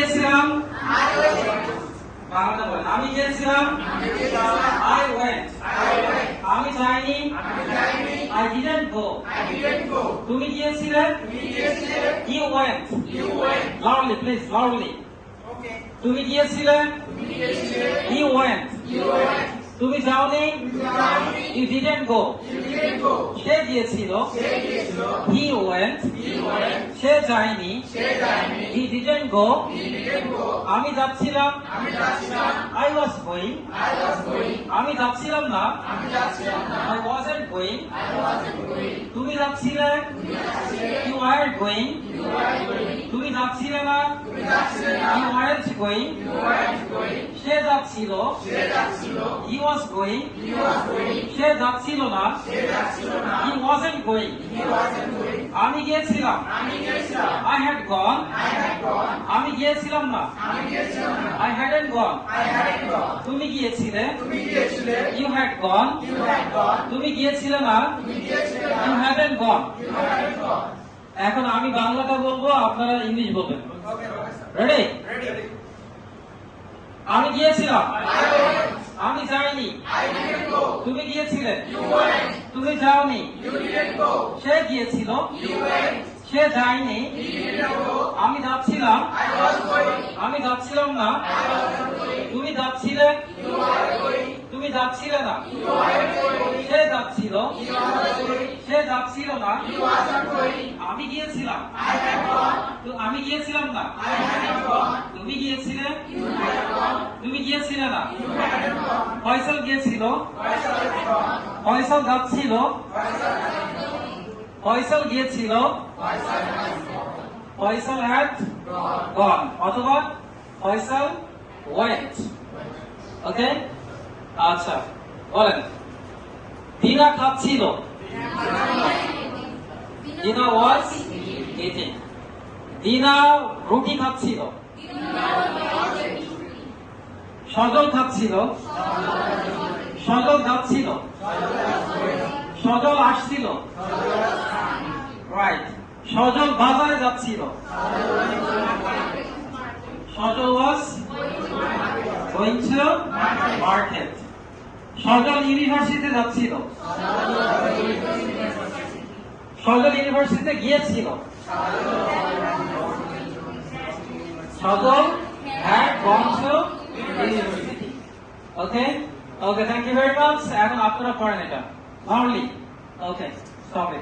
গিয়েছিলাম বাংলাটা বলেন আমি গিয়েছিলাম I went আমি যাইনি I didn't go তুমি গিয়েছিলে You went loudly please loudly তুমি গিয়েছিলে You went তুমি যাওনি You didn't go সে গিয়েছিল He went সে যায়নি He didn't go আমি যাচ্ছিলাম I was going আমি যাচ্ছিলাম না I wasn't going তুমি যাচ্ছিলে You weren't going তুমি যাচ্ছিলে না You weren't going সে যাচ্ছিল He was going সে যাচ্ছিল না He wasn't going আমি গিয়েছিলাম I had gone আমি গিয়েছিলাম না I hadn't gone তুমি গিয়েছিলে You had gone তুমি গিয়েছিলে না You hadn't gone এখন আমি বাংলাটা বলবো আপনারা ইংলিশ বলবেন রেডি আমি গিয়েছিলাম আমি যাইনি তুমি গিয়েছিলে তুমি যাওনি সে গিয়েছিল সে যায়নি আমি যাচ্ছিলাম আমি যাচ্ছিলাম না তুমি যাচ্ছিলে তুমি যাচ্ছিলে না সে যাচ্ছিল সে যাচ্ছিল না আমি গিয়েছিলাম আমি গিয়েছিলাম না তুমি গিয়েছিলে তুমি গিয়েছিলে না ফয়সাল গিয়েছিল ফয়সাল যাচ্ছিল ফয়সাল গিয়েছিল ফয়সাল had gone অথবা ফয়সাল went ওকে আচ্ছা বলেন দিনা খাচ্ছিল দিনা was eating দিনা রুটি খাচ্ছিল সজল খাচ্ছিল সজল যাচ্ছিল সজল আসছিল রাইট সজল বাজারে যাচ্ছিল সজল was going to market সজল ইউনিভার্সিটিতে যাচ্ছিল সজল ইউনিভার্সিটিতে গিয়েছিল সজল had gone to university okay okay thank you very much এখন আপনারা পড়েন এটা loudly okay stop it